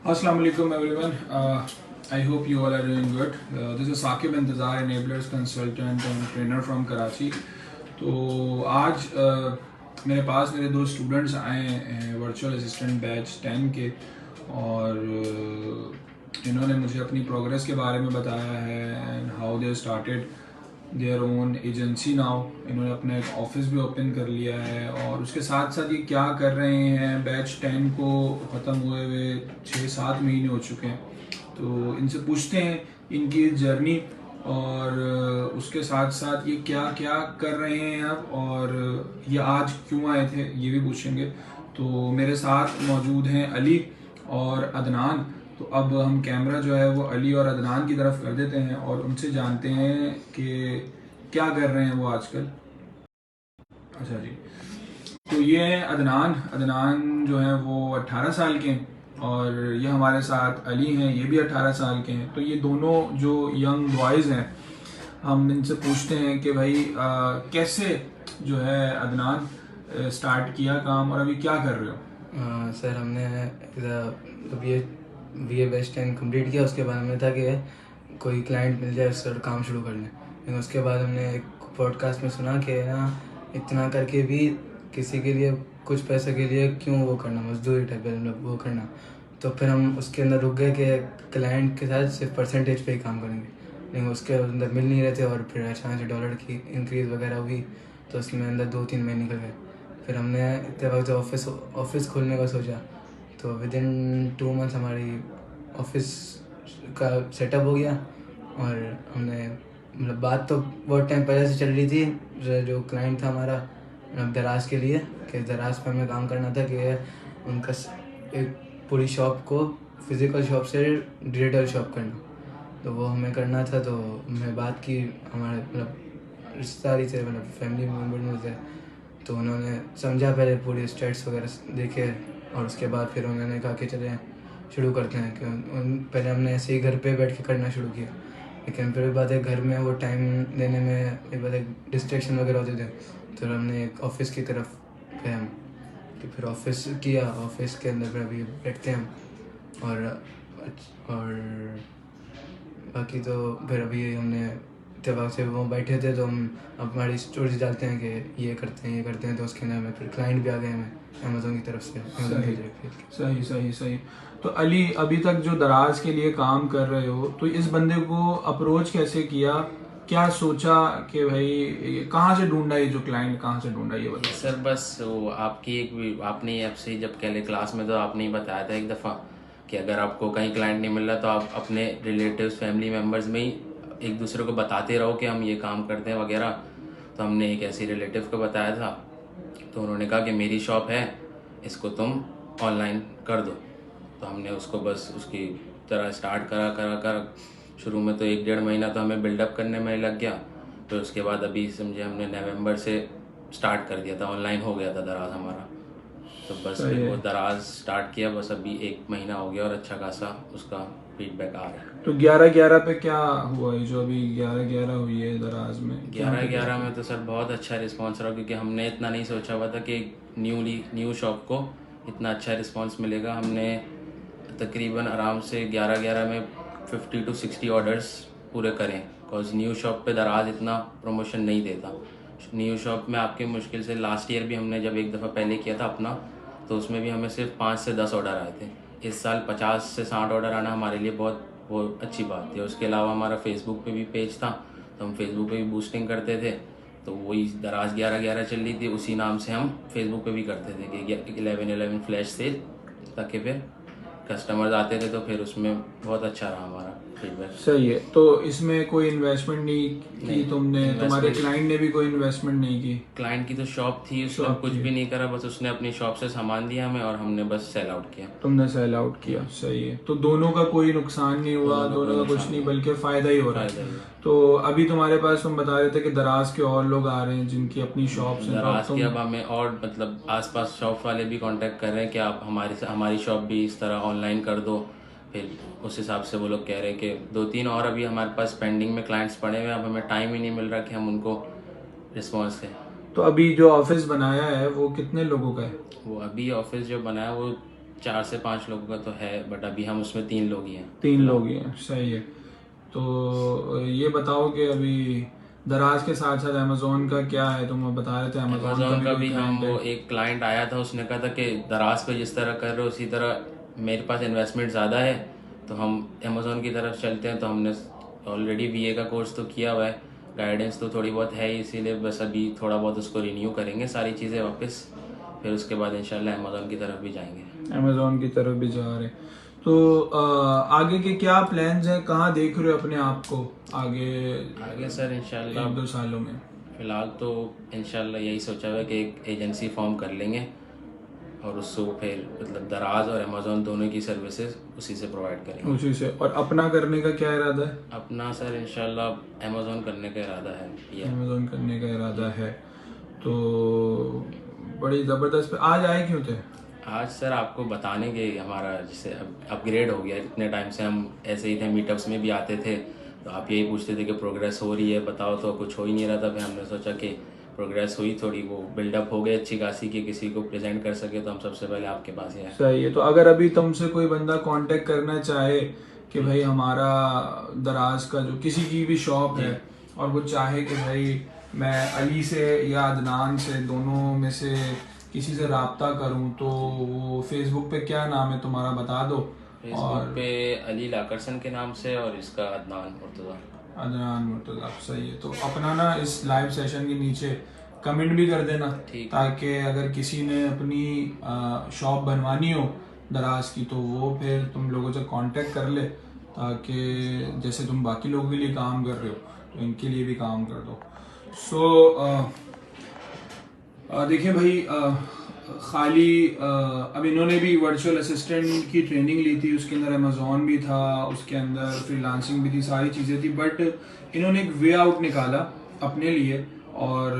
Assalamu alaikum everyone. I hope you all are doing good. This is Saqib Intizar, enablers consultant and trainer from Karachi. तो आज मेरे पास मेरे दो students आए हैं वर्चुअल असिस्टेंट बैच 10 के, और इन्होंने मुझे अपनी प्रोग्रेस के बारे में बताया है and how they started their own agency now. इन्होंने अपना एक ऑफिस भी ओपन कर लिया है और उसके साथ साथ ये क्या कर रहे हैं। बैच 10 को ख़त्म हुए हुए 6-7 महीने हो चुके हैं, तो इनसे पूछते हैं इनकी जर्नी और उसके साथ साथ ये क्या क्या कर रहे हैं अब, और ये आज क्यों आए थे ये भी पूछेंगे। तो मेरे साथ मौजूद हैं अली और अदनान। तो अब हम कैमरा जो है वो अली और अदनान की तरफ कर देते हैं और उनसे जानते हैं कि क्या कर रहे हैं वो आजकल। अच्छा जी, तो ये हैं अदनान। अदनान जो है वो 18 साल के हैं और ये हमारे साथ अली हैं, ये भी 18 साल के हैं। तो ये दोनों जो यंग बॉयज़ हैं, हम इनसे पूछते हैं कि भाई कैसे जो है अदनान स्टार्ट किया काम और अभी क्या कर रहे हो। सर हमने बी ए बेस्ट 10 कम्प्लीट किया। उसके बाद हमें था कि कोई क्लाइंट मिल जाए उससे काम शुरू कर लें, लेकिन उसके बाद हमने एक पॉडकास्ट में सुना कि ना इतना करके भी किसी के लिए कुछ पैसे के लिए क्यों वो करना, मजदूरी टाइप मतलब वो करना। तो फिर हम उसके अंदर रुक गए कि क्लाइंट के साथ सिर्फ परसेंटेज पे ही काम करेंगे, लेकिन उसके अंदर मिल नहीं रहे थे। और फिर अचानक से डॉलर की इंक्रीज़ वगैरह हुई तो उसमें अंदर 2-3 महीने निकल गए। फिर हमने इतने वक्त ऑफिस खोलने का सोचा, तो विद इन 2 मंथ्स हमारी ऑफिस का सेटअप हो गया। और हमने मतलब बात तो बहुत टाइम पहले से चल रही थी। जो क्लाइंट था हमारा दराज के लिए, कि दराज पर हमें काम करना था कि उनका एक पूरी शॉप को फिज़िकल शॉप से डिजिटल शॉप करना, तो वो हमें करना था। तो मैं बात की हमारे मतलब रिश्तेदारी से, मतलब फैमिली मेम्बर में थे, तो उन्होंने समझा, पहले पूरे स्टेट्स वगैरह देखे और उसके बाद फिर उन्होंने कहा कि चलें शुरू करते हैं। कि पहले हमने ऐसे ही घर पे बैठ के करना शुरू किया, लेकिन फिर बात है घर में वो टाइम देने में एक बात है डिस्ट्रैक्शन वगैरह होते थे। तो हमने एक ऑफिस की तरफ गए हम, कि फिर ऑफिस किया। ऑफिस के अंदर फिर अभी बैठते हैं हम। और बाकी तो फिर अभी हमने इतने से वो बैठे थे, तो हम अब हमारी स्टोरीज डालते हैं कि ये करते हैं, तो उसके अंदर में फिर क्लाइंट भी आ गए हमें अमेज़ोन की तरफ से। सही सही सही सही। तो अली, अभी तक जो दराज के लिए काम कर रहे हो, तो इस बंदे को अप्रोच कैसे किया, क्या सोचा कि भाई ये कहाँ से ढूंढा, ये जो क्लाइंट कहाँ से ढूंढा ये बताओ। सर बस वो आपने ऐप से जब पहले क्लास में तो आपने ही बताया था एक दफ़ा कि अगर आपको कहीं क्लाइंट नहीं मिल रहा तो आप अपने रिलेटिव्स फैमिली मेम्बर्स में ही एक दूसरे को बताते रहो कि हम ये काम करते हैं वगैरह। तो हमने एक ऐसी रिलेटिव को बताया था, तो उन्होंने कहा कि मेरी शॉप है, इसको तुम ऑनलाइन कर दो। तो हमने उसको बस उसकी तरह स्टार्ट करा करा कर शुरू में तो 1-1.5 महीना तो हमें बिल्डअप करने में लग गया। फिर उसके बाद अभी समझे हमने नवंबर से स्टार्ट कर दिया था, ऑनलाइन हो गया था दराज हमारा। तो बस फिर वो दराज स्टार्ट किया, बस अभी 1 महीना हो गया और अच्छा खासा उसका फीडबैक आ रहा है। तो 11-11 पे क्या हुआ, ये जो अभी 11-11 हुई है दराज में? 11-11 में तो सर बहुत अच्छा रिस्पांस रहा, क्योंकि हमने इतना नहीं सोचा हुआ था कि न्यू शॉप को इतना अच्छा रिस्पांस मिलेगा। हमने तकरीबन आराम से 11-11 में 50 to 60 ऑर्डर्स पूरे करें, बिकॉज न्यू शॉप पे दराज इतना प्रमोशन नहीं देता। न्यू शॉप में आपके मुश्किल से लास्ट ईयर भी हमने जब एक दफ़ा पहले किया था अपना, तो उसमें भी हमें सिर्फ 5 से 10 ऑर्डर आए थे। इस साल 50 से 60 ऑर्डर आना हमारे लिए बहुत अच्छी बात थी। उसके अलावा हमारा फेसबुक पे भी पेज था, तो हम फेसबुक पे भी बूस्टिंग करते थे। तो वही दराज 11-11 चल रही थी, उसी नाम से हम फेसबुक पे भी करते थे कि 11-11 फ्लैश सेल, ताकि फिर कस्टमर्स आते थे। तो फिर उसमें बहुत अच्छा रहा हमारा फीडबैक। सही है। तो इसमें कोई इन्वेस्टमेंट नहीं की तुमने? तुम्हारे क्लाइंट ने भी कोई इन्वेस्टमेंट नहीं की? क्लाइंट की तो शॉप थी, उसने कुछ भी नहीं करा, बस उसने अपनी शॉप से सामान दिया हमें और हमने बस सेल आउट किया। तुमने सेल आउट किया, सही है। तो दोनों का कोई नुकसान नहीं हुआ, दोनों का कुछ नहीं, बल्कि फायदा ही हो रहा है। तो अभी तुम्हारे पास तुम बता रहे थे कि दराज के और लोग आ रहे हैं जिनकी अपनी शॉप है। दराज के अब हमें और मतलब आसपास शॉप वाले भी कांटेक्ट कर रहे हैं कि आप हमारी शॉप भी इस तरह ऑनलाइन कर दो। फिर उस हिसाब से वो लोग कह रहे हैं कि 2-3 और अभी हमारे पास पेंडिंग में क्लाइंट्स पड़े हुए हैं, अब हमें टाइम ही नहीं मिल रहा कि हम उनको रिस्पॉन्स दें। तो अभी जो ऑफिस बनाया है वो कितने लोगों का है? वो अभी ऑफिस जो बनाया वो 4 से 5 लोगों का तो है, बट अभी हम उसमें 3 लोग ही हैं। 3 लोग ही हैं, सही है। तो ये बताओ कि अभी दराज के साथ साथ अमेजोन का क्या है? तुम बता रहे थे अमेजोन का भी हम client वो है। एक क्लाइंट आया था, उसने कहा था कि दराज पे जिस तरह कर रहे हो उसी तरह मेरे पास इन्वेस्टमेंट ज़्यादा है तो हम अमेजोन की तरफ चलते हैं। तो हमने ऑलरेडी बीए का कोर्स तो किया हुआ है, गाइडेंस तो थोड़ी बहुत है, इसीलिए बस अभी थोड़ा बहुत उसको रिन्यू करेंगे सारी चीज़ें वापस, फिर उसके बाद इंशाल्लाह अमेजोन की तरफ भी जाएंगे। अमेजोन की तरफ भी जा रहे हैं। तो आगे के क्या प्लान्स हैं? कहाँ देख रहे हो अपने आप को आगे सर इंशाल्लाह 1-2 सालों में? फ़िलहाल तो इंशाल्लाह यही सोचा हुआ है कि एक एजेंसी फॉर्म कर लेंगे और उसको फिर मतलब दराज और अमेजोन दोनों की सर्विसेज उसी से प्रोवाइड करेंगे। उसी से। और अपना करने का क्या इरादा है? अपना सर इंशाल्लाह अमेजोन करने का इरादा है ये। अमेजोन करने का इरादा है। तो बड़ी ज़बरदस्त। आज आए क्यों थे? आज सर आपको बताने के हमारा जैसे अपग्रेड हो गया, इतने टाइम से हम ऐसे ही थे, मीटअप्स में भी आते थे तो आप यही पूछते थे कि प्रोग्रेस हो रही है बताओ, तो कुछ हो ही नहीं रहा था। फिर हमने सोचा कि प्रोग्रेस हुई, थोड़ी वो बिल्डअप हो गई अच्छी खासी कि किसी को प्रेजेंट कर सके, तो हम सबसे पहले आपके पास ही आए। सही है। तो अगर अभी तुमसे कोई बंदा कांटेक्ट करना चाहे कि भाई हमारा दराज का जो किसी की भी शॉप है और वो चाहे कि भाई मैं अली से या अदनान से दोनों में से किसी से राब्ता करूं, तो वो फेसबुक पे क्या नाम है तुम्हारा बता दो। फेसबुक पे अली लाकरसन के नाम से और इसका अदनान मुर्तज़ा। अदनान मुर्तज़ा, सही है। तो अपना ना इस लाइव सेशन के नीचे कमेंट भी कर देना, ताकि अगर किसी ने अपनी शॉप बनवानी हो दराज की तो वो फिर तुम लोगों से कांटेक्ट कर ले, ताकि जैसे तुम बाकी लोगों के लिए काम कर रहे हो तो इनके लिए भी काम कर दो। देखिए भाई, खाली अब इन्होंने भी वर्चुअल असिस्टेंट की ट्रेनिंग ली थी, उसके अंदर अमेजोन भी था, उसके अंदर फ्रीलांसिंग भी थी, सारी चीज़ें थी, बट इन्होंने एक वे आउट निकाला अपने लिए और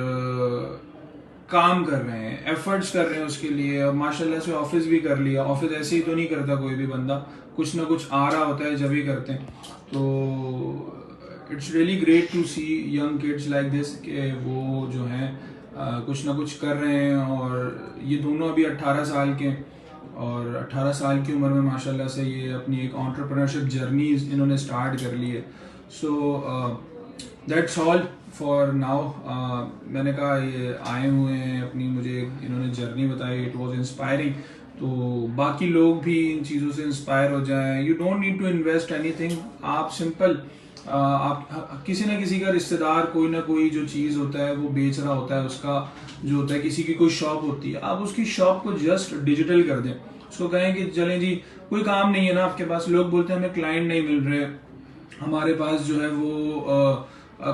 काम कर रहे हैं, एफर्ट्स कर रहे हैं उसके लिए। और माशाल्लाह से ऑफिस भी कर लिया। ऑफिस ऐसे ही तो नहीं करता कोई भी बंदा, कुछ ना कुछ आ रहा होता है जब ही करते हैं। तो it's really great to see young kids like this कि वो जो हैं कुछ ना कुछ कर रहे हैं। और ये दोनों अभी 18 साल के, और 18 साल की उम्र में माशाल्लाह से ये अपनी एक एंटरप्रेन्योरशिप जर्नी इन्होंने स्टार्ट कर ली है। So that's all for now. मैंने कहा ये आए हुए हैं अपनी, मुझे इन्होंने जर्नी बताई, इट वाज इंस्पायरिंग, तो बाकी लोग भी इन चीज़ों से इंस्पायर हो जाएं। You don't need to invest anything. आप सिंपल आप किसी ना किसी का रिश्तेदार कोई ना कोई जो चीज़ होता है वो बेच रहा होता है, उसका जो होता है, किसी की कोई शॉप होती है, आप उसकी शॉप को जस्ट डिजिटल कर दें। उसको कहें कि चलें जी, कोई काम नहीं है ना आपके पास, लोग बोलते हैं हमें क्लाइंट नहीं मिल रहे, हमारे पास जो है वो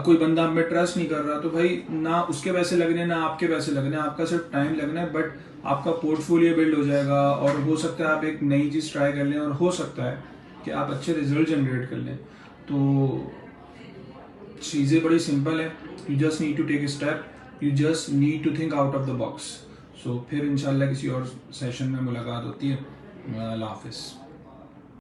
कोई बंदा हमें ट्रस्ट नहीं कर रहा, तो भाई ना उसके पैसे लगने ना आपके पैसे लगने, आपका सिर्फ टाइम लगना है, बट आपका पोर्टफोलियो बिल्ड हो जाएगा और हो सकता है आप एक नई चीज़ ट्राई कर लें और हो सकता है कि आप अच्छे रिजल्ट जनरेट कर लें। तो चीज़ें बड़ी सिंपल है, you just need to take a step, you just need to think out of the box. So फिर इंशाल्लाह किसी और सेशन में मुलाकात होती है। अल्लाह हाफिज़।